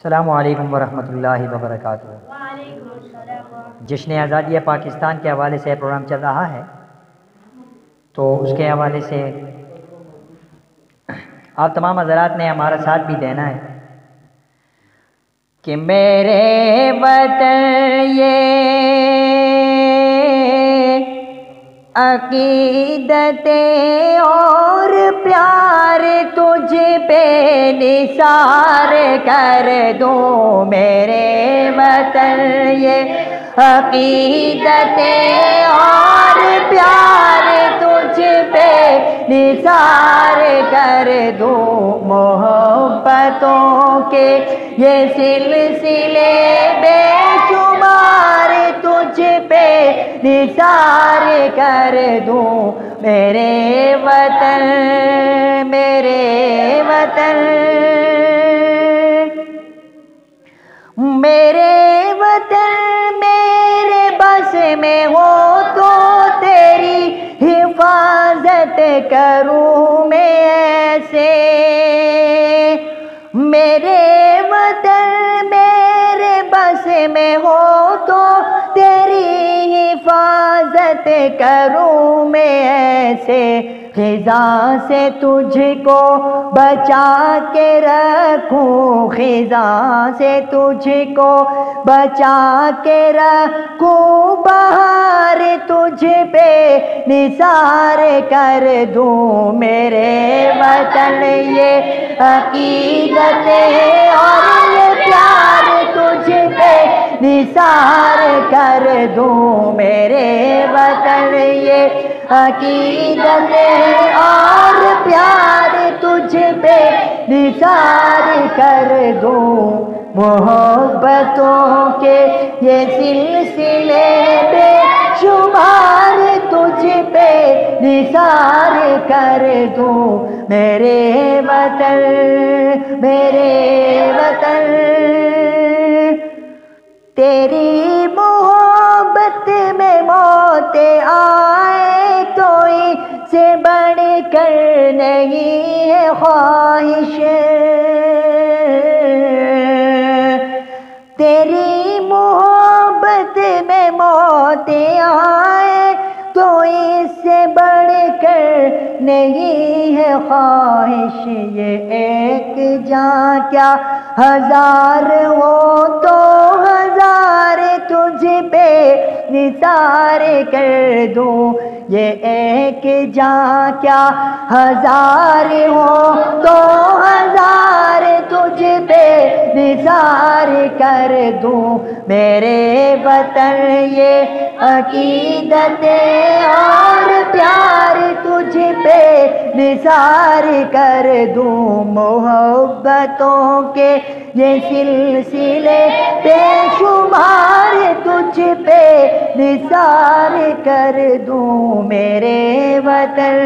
अस्सलामु अलैकुम वरहमतुल्लाहि वबरकातुहू। जश्न आज़ादी पाकिस्तान के हवाले से प्रोग्राम चल रहा है, तो उसके हवाले से आप तमाम हज़रात ने हमारा साथ भी देना है कि मेरे वतन ये अक़ीदतें और प्यार तुझ पे निसार कर दूं। मेरे वतन ये अक़ीदतें और प्यार तुझ पे निसार कर दूं। मोहब्बतों के ये सिलसिले बेशुमार तुझ पे निसार कर दूं। मेरे वतन मेरे वतन मेरे वतन मेरे बस में हो तो तेरी हिफाजत करूं मैं ऐसे। मेरे वतन मेरे बस में हो तो तेरी हिफाजत करूं मैं ऐसे। खिज़ा से तुझको बचा के रखूं, खिज़ा से तुझको बचा के रखूं। बहार तुझ पे निसार कर दूं। मेरे वतन ये अक़ीदतें और ये प्यार तुझ पे निसार कर दूं। मेरे वतन ये अक़ीदतें और प्यार तुझ पे निसार कर दूं। मोहब्बतों के ये सिलसिले बेशुमार तुझ पे निसार कर दूं। मेरे वतन तेरी मोहब्बत में मौत आए तो इससे बढ़कर नहीं है ख्वाहिश। तेरी मोहब्बत में मौत आए तो इससे बढ़कर नहीं है ख्वाहिश। ये एक जान क्या हजार हो तो हजार तुझ पे निसार कर दूं। ये एक जान क्या हजार हो तो हजार तुझ पे निसार कर दूं। मेरे वतन ये अक़ीदतें और प्यार तुझ पे निसार कर दूं। मोहब्बतों के ये सिलसिले बेशुमार तुझ पे निसार कर दूं। मेरे वतन